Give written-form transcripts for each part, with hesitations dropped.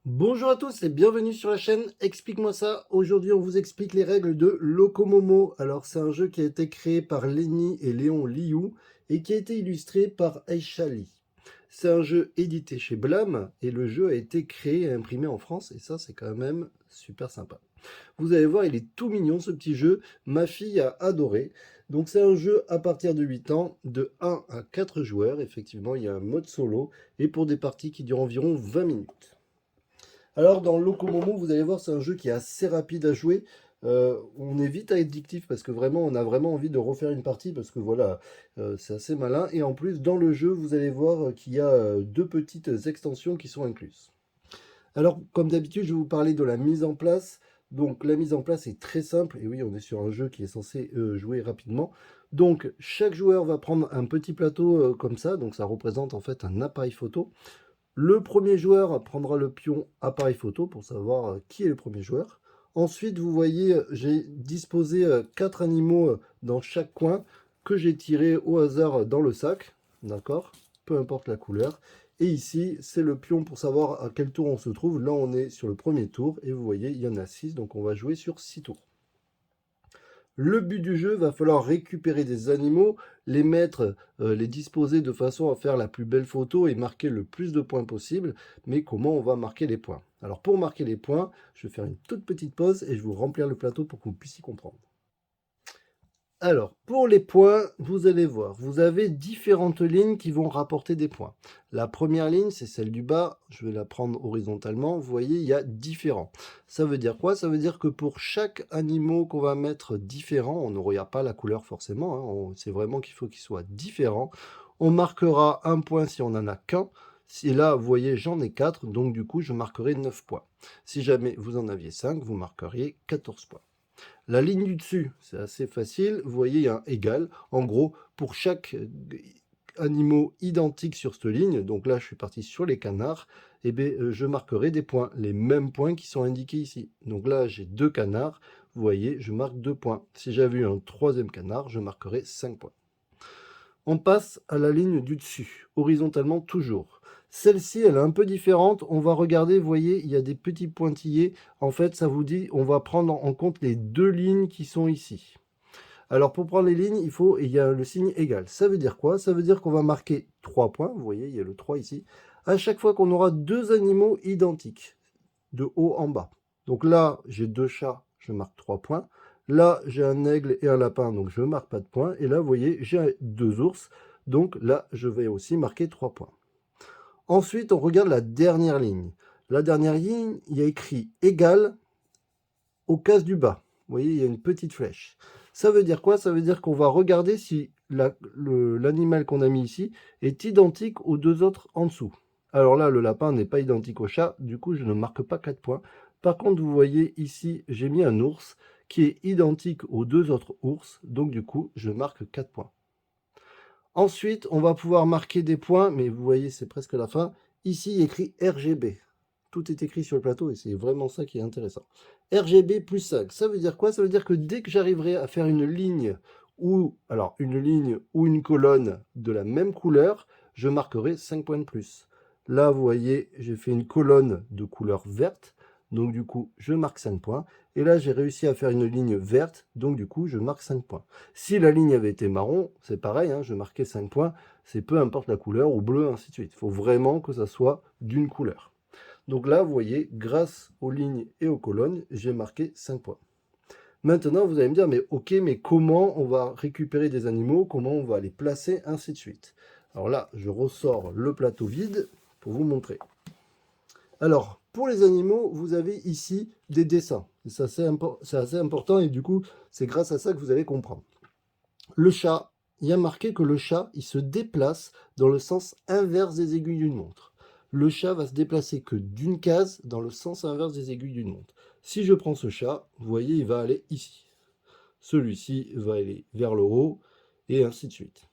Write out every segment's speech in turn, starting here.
Bonjour à tous et bienvenue sur la chaîne Explique-moi ça. Aujourd'hui, on vous explique les règles de Locomomo. Alors, c'est un jeu qui a été créé par Lenny et Léon Liu et qui a été illustré par Aisha Lee. C'est un jeu édité chez Blam et le jeu a été créé et imprimé en France et ça, c'est quand même super sympa. Vous allez voir, il est tout mignon ce petit jeu. Ma fille a adoré. Donc, c'est un jeu à partir de 8 ans, de 1 à 4 joueurs. Effectivement, il y a un mode solo et pour des parties qui durent environ 20 minutes. Alors, dans Locomomo, vous allez voir, c'est un jeu qui est assez rapide à jouer. On est vite addictif parce que vraiment, on a vraiment envie de refaire une partie parce que voilà, c'est assez malin. Et en plus, dans le jeu, vous allez voir qu'il y a deux petites extensions qui sont incluses. Alors, comme d'habitude, je vais vous parler de la mise en place. Donc, la mise en place est très simple. Et oui, on est sur un jeu qui est censé jouer rapidement. Donc, chaque joueur va prendre un petit plateau comme ça. Donc, ça représente en fait un appareil photo. Le premier joueur prendra le pion appareil photo pour savoir qui est le premier joueur. Ensuite, vous voyez, j'ai disposé 4 animaux dans chaque coin que j'ai tiré au hasard dans le sac. D'accord? Peu importe la couleur. Et ici, c'est le pion pour savoir à quel tour on se trouve. Là, on est sur le premier tour. Et vous voyez, il y en a 6. Donc, on va jouer sur 6 tours. Le but du jeu, va falloir récupérer des animaux, les mettre, les disposer de façon à faire la plus belle photo et marquer le plus de points possible. Mais comment on va marquer les points? Alors pour marquer les points, je vais faire une toute petite pause et je vais vous remplir le plateau pour que vous puissiez comprendre. Alors, pour les points, vous allez voir, vous avez différentes lignes qui vont rapporter des points. La première ligne, c'est celle du bas, je vais la prendre horizontalement, vous voyez, il y a différents. Ça veut dire quoi? Ça veut dire que pour chaque animal qu'on va mettre différent, on ne regarde pas la couleur forcément, c'est vraiment qu'il faut qu'il soit différent. On marquera un point si on n'en a qu'un. Si là, vous voyez, j'en ai 4, donc du coup, je marquerai 9 points. Si jamais vous en aviez 5, vous marqueriez 14 points. La ligne du dessus, c'est assez facile. Vous voyez, il y a un égal. En gros, pour chaque animal identique sur cette ligne, donc là, je suis parti sur les canards, et bien, je marquerai des points, les mêmes points qui sont indiqués ici. Donc là, j'ai 2 canards. Vous voyez, je marque 2 points. Si j'avais eu un troisième canard, je marquerai 5 points. On passe à la ligne du dessus, horizontalement toujours. Celle-ci, elle est un peu différente. On va regarder, vous voyez, il y a des petits pointillés. En fait, ça vous dit, on va prendre en compte les deux lignes qui sont ici. Alors, pour prendre les lignes, il y a le signe égal. Ça veut dire quoi? Ça veut dire qu'on va marquer 3 points. Vous voyez, il y a le 3 ici. À chaque fois qu'on aura deux animaux identiques, de haut en bas. Donc là, j'ai 2 chats, je marque 3 points. Là, j'ai un aigle et un lapin, donc je ne marque pas de points. Et là, vous voyez, j'ai 2 ours. Donc là, je vais aussi marquer 3 points. Ensuite, on regarde la dernière ligne. La dernière ligne, il y a écrit égal aux cases du bas. Vous voyez, il y a une petite flèche. Ça veut dire quoi? Ça veut dire qu'on va regarder si l'animal qu'on a mis ici est identique aux deux autres en dessous. Alors là, le lapin n'est pas identique au chat, du coup, je ne marque pas 4 points. Par contre, vous voyez ici, j'ai mis un ours qui est identique aux deux autres ours, donc du coup, je marque 4 points. Ensuite, on va pouvoir marquer des points, mais vous voyez, c'est presque la fin. Ici, il y a écrit RGB. Tout est écrit sur le plateau et c'est vraiment ça qui est intéressant. RGB plus 5, ça veut dire quoi? Ça veut dire que dès que j'arriverai à faire une ligne ou une colonne de la même couleur, je marquerai 5 points de plus. Là, vous voyez, j'ai fait une colonne de couleur verte, donc du coup, je marque 5 points. Et là, j'ai réussi à faire une ligne verte, donc du coup, je marque 5 points. Si la ligne avait été marron, c'est pareil, hein, je marquais 5 points, c'est peu importe la couleur, ou bleu, ainsi de suite. Il faut vraiment que ça soit d'une couleur. Donc là, vous voyez, grâce aux lignes et aux colonnes, j'ai marqué 5 points. Maintenant, vous allez me dire, mais ok, mais comment on va récupérer des animaux, comment on va les placer, ainsi de suite. Alors là, je ressors le plateau vide pour vous montrer. Alors, pour les animaux, vous avez ici des dessins. C'est assez important et du coup, c'est grâce à ça que vous allez comprendre. Le chat, il y a marqué que le chat, il se déplace dans le sens inverse des aiguilles d'une montre. Le chat va se déplacer que d'une case dans le sens inverse des aiguilles d'une montre. Si je prends ce chat, vous voyez, il va aller ici. Celui-ci va aller vers le haut et ainsi de suite.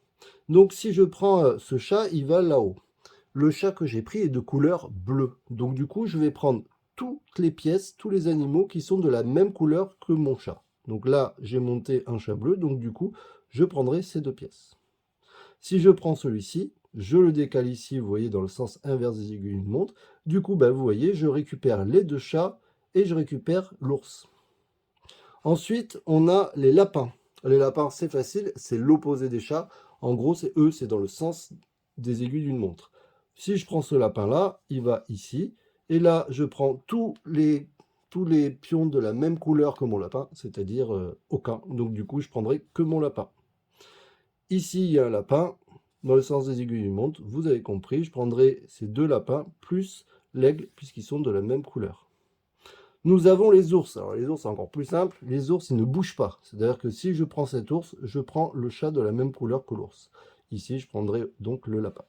Donc si je prends ce chat, il va là-haut. Le chat que j'ai pris est de couleur bleue. Donc du coup, je vais prendre toutes les pièces, tous les animaux qui sont de la même couleur que mon chat. Donc là, j'ai monté un chat bleu, donc du coup, je prendrai ces deux pièces. Si je prends celui-ci, je le décale ici, vous voyez, dans le sens inverse des aiguilles d'une montre. Du coup, vous voyez, je récupère les 2 chats et je récupère l'ours. Ensuite, on a les lapins. Les lapins, c'est facile, c'est l'opposé des chats. En gros, c'est dans le sens des aiguilles d'une montre. Si je prends ce lapin-là, il va ici. Et là, je prends tous les pions de la même couleur que mon lapin, c'est-à-dire aucun. Donc du coup, je prendrai que mon lapin. Ici, il y a un lapin dans le sens des aiguilles d'une montre. Vous avez compris, je prendrai ces 2 lapins plus l'aigle, puisqu'ils sont de la même couleur. Nous avons les ours. Alors les ours, c'est encore plus simple. Les ours, ils ne bougent pas. C'est-à-dire que si je prends cet ours, je prends le chat de la même couleur que l'ours. Ici, je prendrai donc le lapin.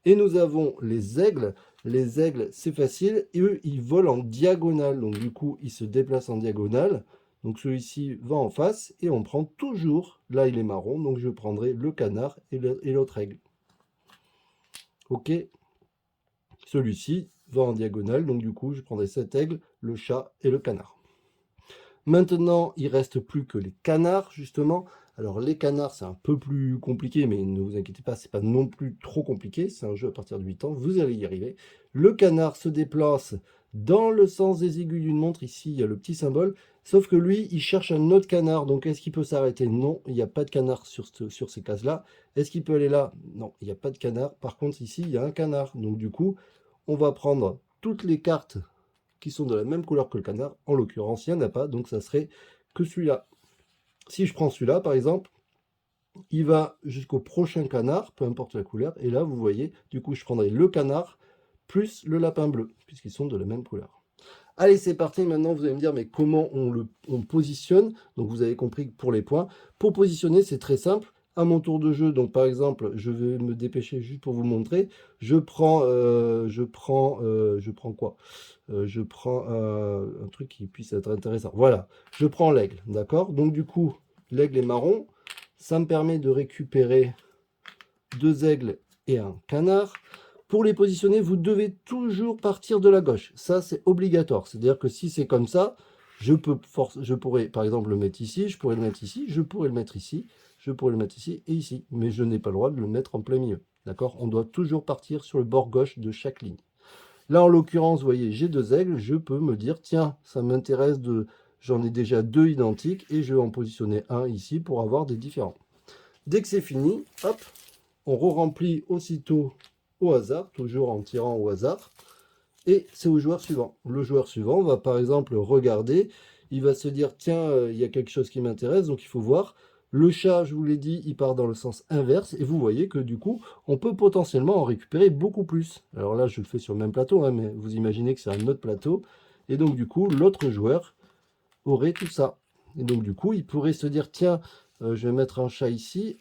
Et nous avons les aigles. Les aigles, c'est facile. Et eux, ils volent en diagonale. Donc du coup, ils se déplacent en diagonale. Donc celui-ci va en face. Et on prend toujours, là il est marron, donc je prendrai le canard et l'autre aigle. Ok. Celui-ci va en diagonale. Donc du coup, je prendrai cet aigle, le chat et le canard. Maintenant, il reste plus que les canards, justement. Alors, les canards, c'est un peu plus compliqué, mais ne vous inquiétez pas, c'est pas non plus trop compliqué. C'est un jeu à partir de 8 ans, vous allez y arriver. Le canard se déplace dans le sens des aiguilles d'une montre. Ici, il y a le petit symbole. Sauf que lui, il cherche un autre canard. Donc, est-ce qu'il peut s'arrêter? Non, il n'y a pas de canard sur ces cases-là. Est-ce qu'il peut aller là? Non, il n'y a pas de canard. Par contre, ici, il y a un canard. Donc, du coup, on va prendre toutes les cartes qui sont de la même couleur que le canard. En l'occurrence, il n'y en a pas, donc ça serait que celui-là. Si je prends celui-là, par exemple, il va jusqu'au prochain canard, peu importe la couleur, et là, vous voyez, du coup, je prendrai le canard plus le lapin bleu, puisqu'ils sont de la même couleur. Allez, c'est parti. Maintenant, vous allez me dire, mais comment on positionne? Donc, vous avez compris que pour les points. Pour positionner, c'est très simple. À mon tour de jeu, donc par exemple, je vais me dépêcher juste pour vous montrer. Je prends quoi? Je prends un truc qui puisse être intéressant. Voilà, je prends l'aigle, d'accord? Donc du coup, l'aigle est marron. Ça me permet de récupérer 2 aigles et un canard. Pour les positionner, vous devez toujours partir de la gauche. Ça, c'est obligatoire. C'est-à-dire que si c'est comme ça, je pourrais, par exemple, le mettre ici, je pourrais le mettre ici, je pourrais le mettre ici, je pourrais le mettre ici et ici. Mais je n'ai pas le droit de le mettre en plein milieu. D'accord? On doit toujours partir sur le bord gauche de chaque ligne. Là, en l'occurrence, vous voyez, j'ai 2 aigles. Je peux me dire, tiens, ça m'intéresse de... J'en ai déjà 2 identiques et je vais en positionner un ici pour avoir des différents. Dès que c'est fini, hop, on re-remplit aussitôt au hasard, toujours en tirant au hasard. Et c'est au joueur suivant. Le joueur suivant va par exemple regarder, il va se dire, tiens, il y a quelque chose qui m'intéresse, donc il faut voir. Le chat, je vous l'ai dit, il part dans le sens inverse, et vous voyez que du coup, on peut potentiellement en récupérer beaucoup plus. Alors là, je le fais sur le même plateau, hein, mais vous imaginez que c'est un autre plateau, et donc du coup, l'autre joueur aurait tout ça. Et donc du coup, il pourrait se dire, tiens, je vais mettre un chat ici,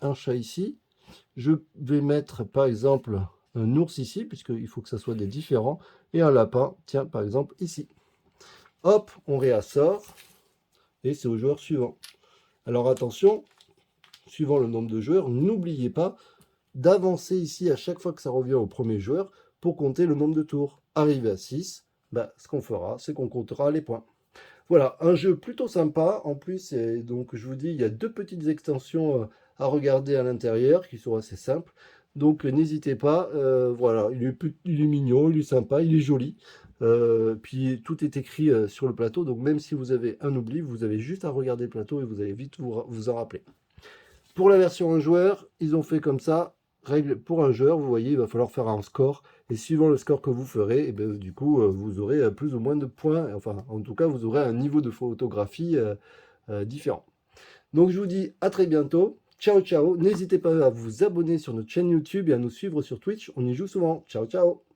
je vais mettre par exemple un ours ici, puisqu'il faut que ça soit des différents, et un lapin, tiens, par exemple ici. Hop, on réassort, et c'est au joueur suivant. Alors attention, suivant le nombre de joueurs, n'oubliez pas d'avancer ici à chaque fois que ça revient au premier joueur pour compter le nombre de tours. Arrivé à 6, ce qu'on fera, c'est qu'on comptera les points. Voilà, un jeu plutôt sympa. En plus, donc je vous dis, il y a 2 petites extensions à regarder à l'intérieur qui sont assez simples. Donc n'hésitez pas, voilà, il est mignon, il est sympa, il est joli. Puis tout est écrit sur le plateau, donc même si vous avez un oubli, vous avez juste à regarder le plateau et vous allez vite vous en rappeler. Pour la version 1 joueur, ils ont fait comme ça. Règle pour un joueur, vous voyez, il va falloir faire un score. Et suivant le score que vous ferez, et bien, du coup, vous aurez plus ou moins de points. Enfin, en tout cas, vous aurez un niveau de photographie différent. Donc, je vous dis à très bientôt. Ciao, ciao. N'hésitez pas à vous abonner sur notre chaîne YouTube et à nous suivre sur Twitch. On y joue souvent. Ciao, ciao.